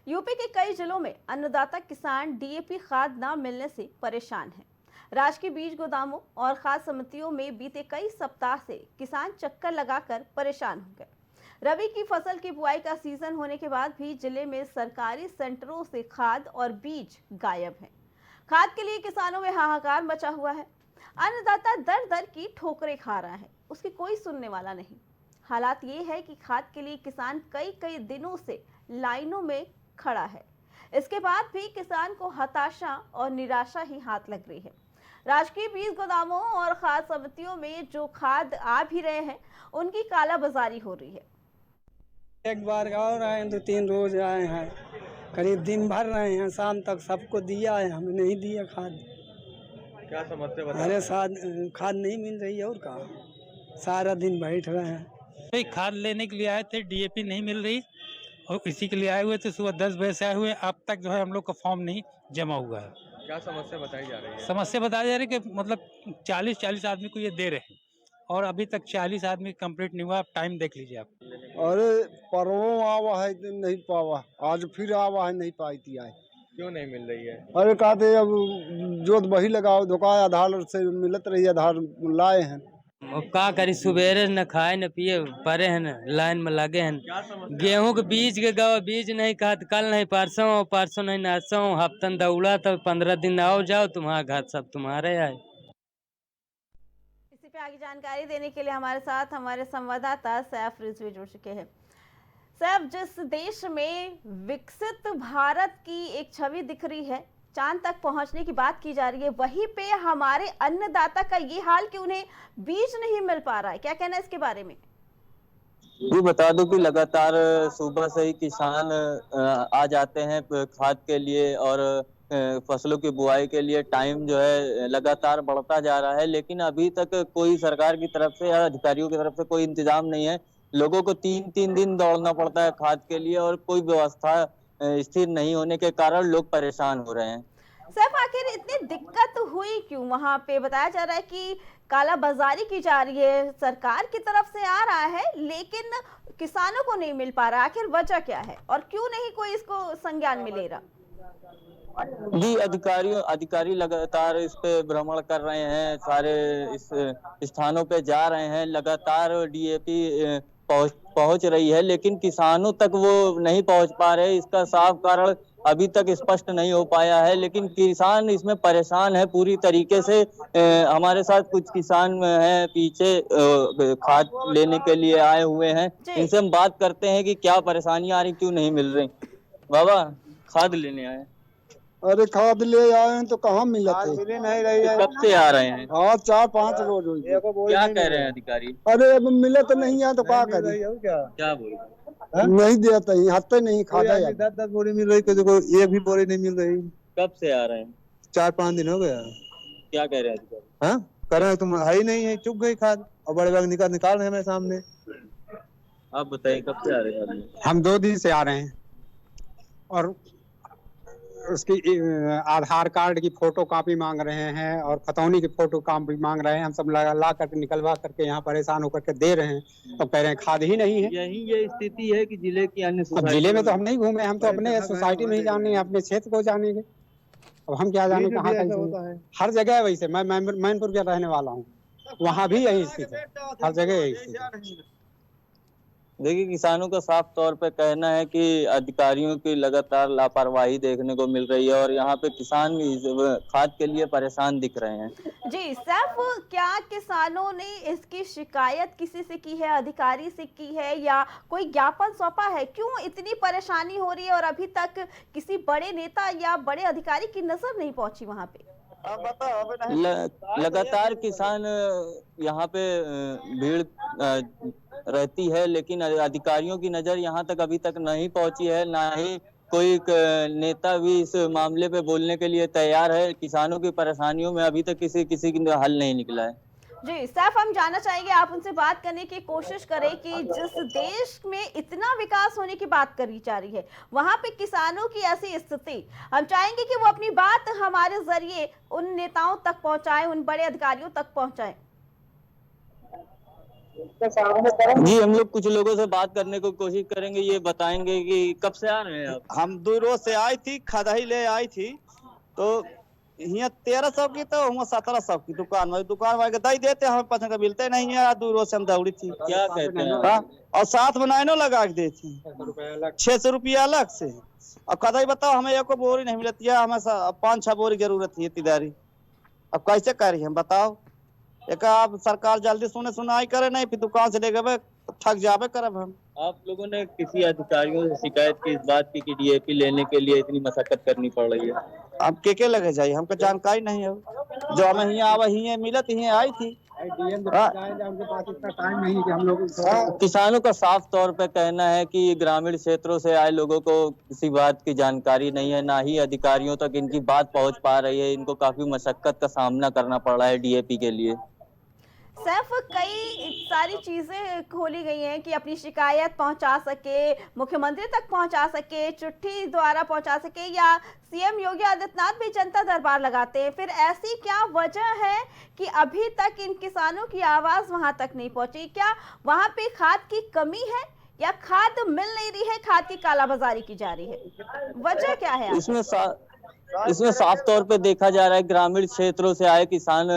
UP के कई जिलों में अन्नदाता किसान डीएपी खाद न मिलने से परेशान हैं। राजकीय बीज गोदामों और खाद समितियों में बीते कई सप्ताह से किसान चक्कर लगाकर परेशान हो गए। रबी की फसल की बुआई का सीजन होने के बाद भी जिले में सरकारी सेंटरों से खाद और बीज गायब हैं। खाद के लिए किसानों में हाहाकार मचा हुआ है। अन्नदाता दर दर की ठोकरें खा रहा है, उसकी कोई सुनने वाला नहीं। हालात ये है कि खाद के लिए किसान कई कई दिनों से लाइनों में खड़ा है। इसके बाद भी किसान को हताशा और निराशा ही हाथ लग रही है। राजकीय बीज गोदामों और खाद समितियों में जो खाद आ भी रहे हैं, उनकी कालाबाजारी हो रही है। एक बार और आए हैं, 2-3 रोज आए हैं, करीब दिन भर रहे हैं, शाम तक सबको दिया है, हमें नहीं दिया खाद। क्या समस्या बता? अरे खाद नहीं मिल रही है और कहा सारा दिन बैठ रहे हैं। भाई खाद लेने के लिए आए थे, डीएपी नहीं मिल रही और इसी के लिए आए हुए थे। सुबह 10 बजे से आए हुए, अब तक जो है हम लोग का फॉर्म नहीं जमा हुआ है। क्या समस्या बताई जा रही है? समस्या बताई जा रही है कि मतलब 40 आदमी को ये दे रहे हैं और अभी तक 40 आदमी कंप्लीट नहीं हुआ। आप टाइम देख लीजिए आप। अरे परवों आवा है नहीं पावा, आज फिर आवा है नहीं पाई थी आए। क्यों नहीं मिल रही है? अरे कहते अब जोत बही लगाओ, धोखा आधार से मिलत रही, आधार लाए हैं। और का करी, सुबेरे न खाए न पिए परे हैं, लाइन में लगे हैं। क्या समस्या? गेहूं के बीज के गवा, बीज नहीं खात, कल नहीं परसों, परसों नहीं नरसों, हफ्तन दौड़ा तो 15 दिन आओ जाओ, तुम्हारा घात सब तुम्हारे आए। इसी पे आगे जानकारी देने के लिए हमारे साथ हमारे संवाददाता सैफ रिजवी जुड़ चुके हैं। सैफ, जिस देश में विकसित भारत की एक छवि दिख रही है, चांद तक पहुंचने की बात की जा रही है, वहीं पे हमारे अन्नदाता का ये हाल कि उन्हें बीज नहीं मिल पा रहा है। क्या कहना है इसके बारे में? जी बता दूं कि लगातार सुबह से ही किसान आ जाते हैं खाद के लिए और फसलों की बुआई के लिए। टाइम जो है लगातार बढ़ता जा रहा है, लेकिन अभी तक कोई सरकार की तरफ से या अधिकारियों की तरफ से कोई इंतजाम नहीं है। लोगों को 3-3 दिन दौड़ना पड़ता है खाद के लिए और कोई व्यवस्था स्थिर नहीं होने के कारण लोग परेशान हो रहे हैं। सिर्फ आखिर इतनी दिक्कत हुई क्यों? वहां पे बताया जा रहा है कि काला बाजारी की जा रही है, सरकार की तरफ से आ रहा है लेकिन किसानों को नहीं मिल पा रहा। आखिर वजह क्या है और क्यों नहीं कोई इसको संज्ञान में ले रहा? जी अधिकारी लगातार इस पे भ्रमण कर रहे हैं, सारे इस स्थानों पे जा रहे हैं, लगातार डीएपी पहुंच रही है, लेकिन किसानों तक वो नहीं पहुंच पा रहे। इसका साफ कारण अभी तक स्पष्ट नहीं हो पाया है, लेकिन किसान इसमें परेशान है पूरी तरीके से। हमारे साथ कुछ किसान हैं पीछे खाद लेने के लिए आए हुए हैं, इनसे हम बात करते हैं कि क्या परेशानियां आ रही, क्यों नहीं मिल रही। बाबा खाद लेने आए? अरे खाद ले आए हैं तो कहाँ मिलत है? नहीं रही है। कब से आ रहे हैं? हाँ 4-5 रोज हुई। क्या कह रहे हैं अधिकारी? अरे अब मिलत नहीं है तो क्या करें? क्या बोल नहीं देता ही, हत्ते नहीं खाता है। 10 बोरी मिल रही, किसी को एक भी बोरी नहीं मिल रही। कब से आ रहे हैं? 4-5 दिन हो गया। क्या कह रहे हैं अधिकारी? हाँ कर रहे हैं, तुम है ही नहीं है, चुप गई खाद और बड़े बैग निकाल रहे हैं मेरे सामने। आप बताइए कब से आ रहे हैं? हम 2 दिन से आ रहे हैं और उसकी आधार कार्ड की फोटो कॉपी मांग रहे हैं और खतौनी की फोटो कॉपी मांग रहे हैं। हम सब ला करके निकलवा करके यहाँ परेशान होकर के दे रहे हैं, तो कह रहे हैं खाद ही नहीं है। यही ये स्थिति है कि जिले की अन्य अब जिले में तो हम नहीं घूमे, हम तो अपने सोसाइटी में ही जानेंगे, अपने क्षेत्र को जानेंगे। अब हम क्या जाने कहाँ का? हर जगह है वैसे। मैं मैनपुर का रहने वाला हूँ, वहाँ भी यही स्थिति है, हर जगह यही स्थिति। देखिए किसानों का साफ तौर पे कहना है कि अधिकारियों की लगातार लापरवाही देखने को मिल रही है और यहाँ पे किसान खाद के लिए परेशान दिख रहे हैं। जी सैफ, क्या किसानों ने इसकी शिकायत किसी से की है, अधिकारी से की है या कोई ज्ञापन सौंपा है? क्यों इतनी परेशानी हो रही है और अभी तक किसी बड़े नेता या बड़े अधिकारी की नजर नहीं पहुंची वहां पे? लगातार किसान यहाँ पे भीड़ रहती है, लेकिन अधिकारियों की नजर यहाँ तक अभी तक नहीं पहुंची है, ना ही कोई नेता भी इस मामले पे बोलने के लिए तैयार है। किसानों की परेशानियों में अभी तक किसी का हल नहीं निकला है। जी सैफ, हम जानना चाहेंगे, आप उनसे बात करने की कोशिश करें कि जिस देश में इतना विकास होने की बात करी जा रही है, वहां पे किसानों की ऐसी स्थिति, हम चाहेंगे कि वो अपनी बात हमारे जरिए उन नेताओं तक पहुंचाएं, उन बड़े अधिकारियों तक पहुंचाएं। जी हम लोग कुछ लोगों से बात करने की कोशिश करेंगे, ये बताएंगे कि कब से आ रहे हैं आप। हम 2 रोज से आई थी, खदही ले आई थी, तो यहाँ 1300 की तो वहाँ 1700 की दुकान में दई देते, हमें पसंद का मिलते नहीं है। 2 रोज से हम दौड़ी थी। क्या कहते हैं? हाँ, और साथ में नाइनो लगा के देती 600 रुपया अलग से। अब कदई बताओ, हमें एको बोरी नहीं मिलती है, हमें 5-6 बोरी जरूरत है तिदारी। अब कैसे करी हम बताओ? एक आप सरकार जल्दी सुनाई करे, नहीं फिर दुकान से ले गए ठग जावे करब हम। आप लोगों ने किसी अधिकारियों से शिकायत की इस बात की कि डीएपी लेने के लिए इतनी मशक्कत करनी पड़ रही है? अब के लगे जाए, हमको जानकारी नहीं है। जो हमें यहाँ आवा ही मिलत ही आई थी। टाइम नहीं कि हम लोग किसानों का साफ तौर पे कहना है कि ग्रामीण क्षेत्रों से आए लोगों को किसी बात की जानकारी नहीं है, ना ही अधिकारियों तक इनकी बात पहुंच पा रही है। इनको काफी मशक्कत का सामना करना पड़ रहा है डीएपी के लिए। सैफ, कई सारी चीजें खोली गई हैं कि अपनी शिकायत पहुंचा सके, मुख्यमंत्री तक पहुंचा सके, चिट्ठी द्वारा पहुंचा सके, या सीएम योगी आदित्यनाथ भी जनता दरबार लगाते हैं। फिर ऐसी क्या वजह है कि अभी तक इन किसानों की आवाज वहां तक नहीं पहुंची? क्या वहां पे खाद की कमी है या खाद मिल नहीं रही है, खाद की कालाबाजारी की जा रही है? वजह क्या है? इसमें साफ तौर पे देखा जा रहा है ग्रामीण क्षेत्रों से आए किसान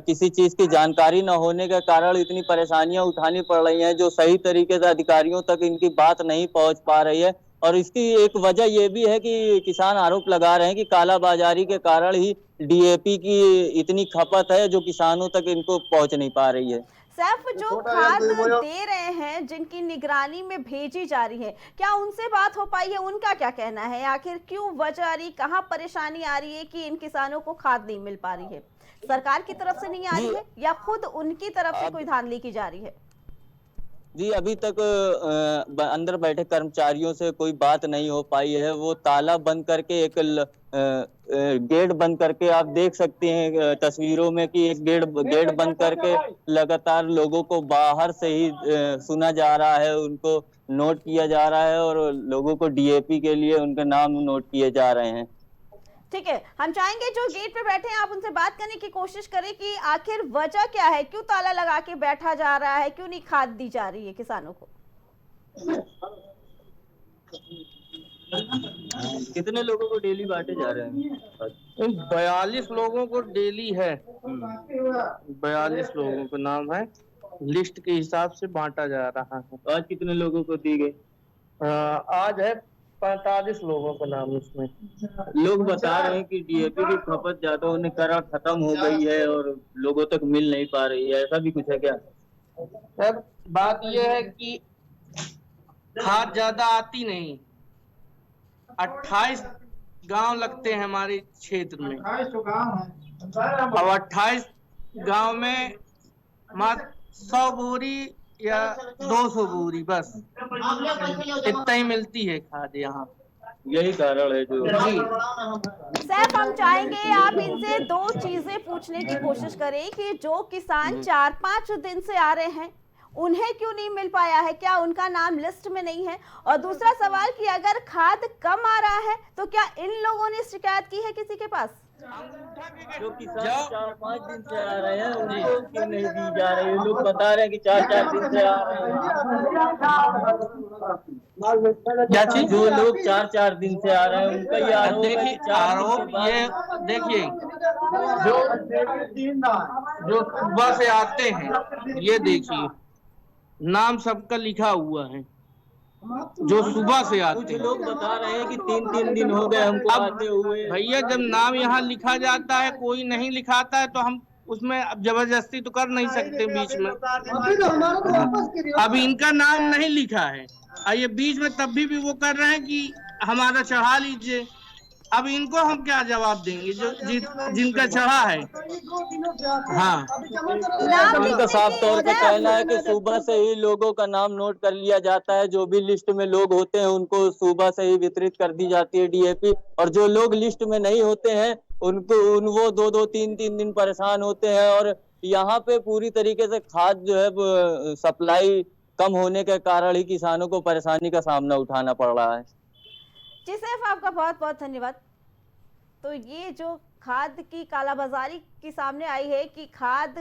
किसी चीज की जानकारी न होने के कारण इतनी परेशानियां उठानी पड़ रही हैं, जो सही तरीके से अधिकारियों तक इनकी बात नहीं पहुंच पा रही है। और इसकी एक वजह ये भी है कि किसान आरोप लगा रहे हैं कि कालाबाजारी के कारण ही डीएपी की इतनी खपत है, जो किसानों तक इनको पहुंच नहीं पा रही है। सैफ, जो खाद दे रहे हैं, जिनकी निगरानी में भेजी जा रही है, क्या उनसे बात हो पाई है? उनका क्या कहना है? आखिर क्यों वजह आ रही, कहाँ परेशानी आ रही है कि इन किसानों को खाद नहीं मिल पा रही है? सरकार की तरफ से नहीं आ रही है या खुद उनकी तरफ से कोई धांधली की जा रही है? जी अभी तक अंदर बैठे कर्मचारियों से कोई बात नहीं हो पाई है। वो ताला बंद करके एक गेट बंद करके, आप देख सकते हैं तस्वीरों में कि एक गेट बंद करके लगातार लोगों को बाहर से ही सुना जा रहा है, उनको नोट किया जा रहा है और लोगों को डीएपी के लिए उनके नाम नोट किए जा रहे हैं। ठीक है, हम चाहेंगे जो गेट पे बैठे हैं आप उनसे बात करने की कोशिश करें कि आखिर वजह क्या है, क्यों ताला लगा के बैठा जा रहा है, क्यों नहीं खाद दी जा रही है किसानों को? कितने लोगों को डेली बांटे जा रहे हैं? 42 लोगों को डेली है। 42 लोगों का नाम है, लिस्ट के हिसाब से बांटा जा रहा है। आज कितने लोगों को दी गई? आज है 45 लोगों का नाम उसमें। लोग बता रहे हैं कि डीएपी की खपत ज्यादा होने के कारण खत्म हो गई है और लोगों तक मिल नहीं पा रही है, ऐसा भी कुछ है क्या? सर बात यह है कि खाद ज्यादा आती नहीं। 28 गांव लगते हैं हमारे क्षेत्र में, अब 28 गांव में मात्र 100 बोरी या 200 बोरी बस इतना ही मिलती है खाद यहाँ। यही कारण है जो सैफ, हम चाहेंगे आप इनसे दो चीजें पूछने की कोशिश करें कि जो किसान 4-5 दिन से आ रहे हैं उन्हें क्यों नहीं मिल पाया है, क्या उनका नाम लिस्ट में नहीं है? और दूसरा सवाल कि अगर खाद कम आ रहा है तो क्या इन लोगों ने शिकायत की है किसी के पास? जो किसान 4-5 दिन से आ रहे हैं उनको क्यों नहीं दी जा रही है? लोग बता रहे हैं कि 4-4 दिन से आ रहे हैं। क्या चीज? जो लोग 4-4 दिन से आ रहे हैं उनका ये आरोप है कि आरोप ये देखिए, जो सुबह से आते हैं, ये देखिए नाम सबका लिखा हुआ है, जो सुबह से आते हैं। लोग बता रहे हैं कि 3-3 दिन हो गए हमको आते हुए। भैया जब नाम यहाँ लिखा जाता है, कोई नहीं लिखाता है तो हम उसमें अब जबरदस्ती तो कर नहीं सकते बीच में। अब इनका नाम नहीं लिखा है, ये बीच में तब भी वो कर रहे हैं कि हमारा चढ़ा लीजिए। अब इनको हम क्या जवाब देंगे जो जिनका चढ़ा है? हाँ, उनका साफ तौर पे कहना है कि सुबह से ही लोगों का नाम नोट कर लिया जाता है। जो भी लिस्ट में लोग होते हैं उनको सुबह से ही वितरित कर दी जाती है डीएपी, और जो लोग लिस्ट में नहीं होते हैं उनको वो 2-2, 3-3 दिन परेशान होते हैं। और यहाँ पे पूरी तरीके से खाद जो है सप्लाई कम होने के कारण ही किसानों को परेशानी का सामना उठाना पड़ रहा है। जी सैफ, आपका बहुत बहुत धन्यवाद। तो ये जो खाद की कालाबाजारी की सामने आई है कि खाद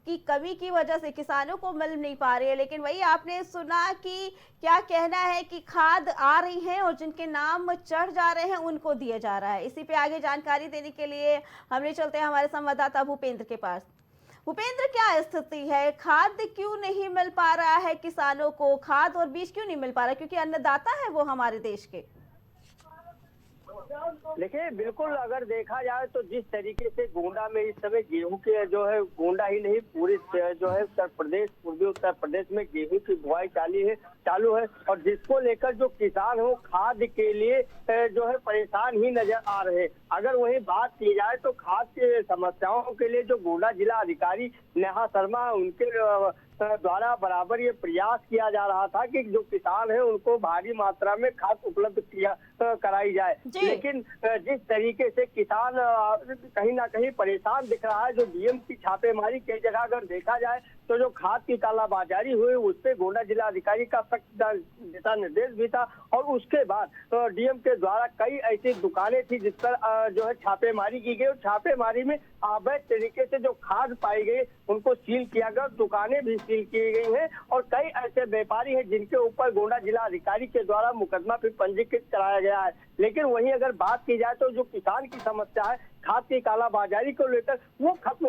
की कमी की वजह से किसानों को मिल नहीं पा रही है, लेकिन वही आपने सुना कि क्या कहना है कि खाद आ रही है और जिनके नाम चढ़ जा रहे हैं उनको दिया जा रहा है। इसी पे आगे जानकारी देने के लिए हमने चलते हैं हमारे संवाददाता भूपेंद्र के पास। भूपेंद्र, क्या स्थिति है? खाद क्यों नहीं मिल पा रहा है किसानों को? खाद और बीज क्यों नहीं मिल पा रहा? क्योंकि अन्नदाता है वो हमारे देश के। देखिए, बिल्कुल अगर देखा जाए तो जिस तरीके से गोंडा में इस समय गेहूं के जो है, गोंडा ही नहीं पूरे जो है उत्तर प्रदेश, पूर्वी उत्तर प्रदेश में गेहूं की बुआई चालू है और जिसको लेकर जो किसान हो खाद के लिए जो है परेशान ही नजर आ रहे। अगर वही बात की जाए तो खाद के समस्याओं के लिए जो गोंडा जिला अधिकारी नेहा शर्मा, उनके द्वारा बराबर ये प्रयास किया जा रहा था कि जो किसान है उनको भारी मात्रा में खाद उपलब्ध कराई जाए, लेकिन जिस तरीके से किसान कहीं ना कहीं परेशान दिख रहा है, जो डीएम की छापेमारी कई जगह अगर देखा जाए तो जो खाद की कालाबाजारी हुई उस पे गोंडा जिला अधिकारी का सख्त दिशा निर्देश भी था और उसके बाद डीएम के द्वारा कई ऐसी दुकानें थी जिस पर जो है छापेमारी की गई और छापेमारी में अवैध तरीके से जो खाद पाई गई उनको सील किया गया, दुकानें भी सील की गई हैं और कई ऐसे व्यापारी हैं जिनके ऊपर गोंडा जिला अधिकारी के द्वारा मुकदमा भी पंजीकृत कराया गया है। लेकिन वहीं अगर बात की जाए तो जो किसान की समस्या है खाद की कालाबाजारी को लेकर, वो खत्म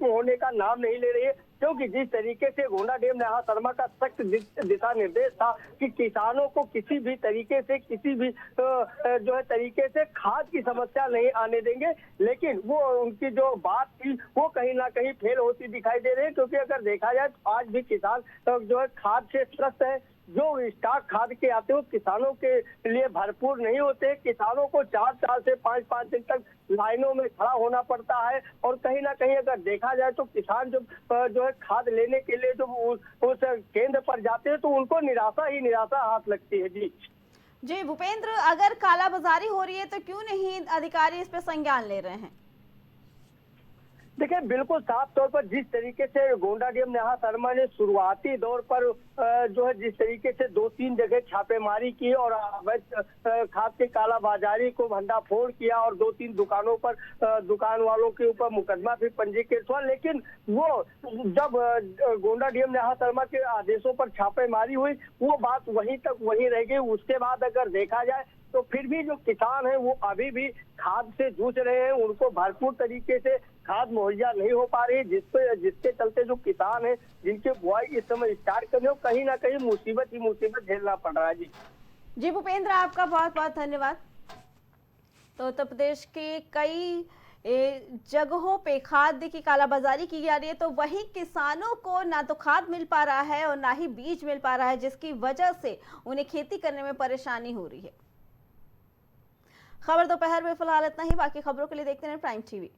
होने का नाम नहीं ले रही है, क्योंकि जिस तरीके से गोंडा डीएम नेहा शर्मा का सख्त दिशा निर्देश था कि किसानों को किसी भी तरीके से जो है तरीके से खाद की समस्या नहीं आने देंगे, लेकिन वो उनकी जो बात थी वो कहीं ना कहीं फेल होती दिखाई दे रही है। क्योंकि अगर देखा जाए तो आज भी किसान जो है खाद से त्रस्त है। जो स्टॉक खाद के आते हैं किसानों के लिए भरपूर नहीं होते। किसानों को 4 से 5 दिन तक लाइनों में खड़ा होना पड़ता है और कहीं ना कहीं अगर देखा जाए तो किसान जो है खाद लेने के लिए जो उस केंद्र पर जाते हैं तो उनको निराशा हाथ लगती है। जी भूपेंद्र, अगर कालाबाजारी हो रही है तो क्यों नहीं अधिकारी इस पे संज्ञान ले रहे हैं? देखिए, बिल्कुल साफ तौर पर जिस तरीके से गोंडा डीएम नेहा शर्मा ने शुरुआती दौर पर जो है जिस तरीके से 2-3 जगह छापेमारी की और अवैध खाद की कालाबाजारी को भंडाफोड़ किया और 2-3 दुकानों पर दुकान वालों के ऊपर मुकदमा भी पंजीकृत हुआ, लेकिन वो जब गोंडा डीएम नेहा शर्मा के आदेशों पर छापेमारी हुई वो बात वहीं तक वहीं रह गई। उसके बाद अगर देखा जाए तो फिर भी जो किसान है वो अभी भी खाद से जूझ रहे हैं, उनको भरपूर तरीके से खाद मुहैया नहीं हो पा रही, जिसके चलते जो किसान है जिनकी बुआई इस समय स्टार्ट करने हो कहीं ना कहीं मुसीबत झेलना पड़ रहा है। जी भूपेंद्र, आपका बहुत बहुत धन्यवाद। तो उत्तर प्रदेश के कई जगहों पे खाद की कालाबाजारी की जा रही है, तो वहीं किसानों को ना तो खाद मिल पा रहा है और ना ही बीज मिल पा रहा है, जिसकी वजह से उन्हें खेती करने में परेशानी हो रही है। खबर दोपहर में फिलहाल इतना ही। बाकी खबरों के लिए देखते रहें प्राइम टीवी।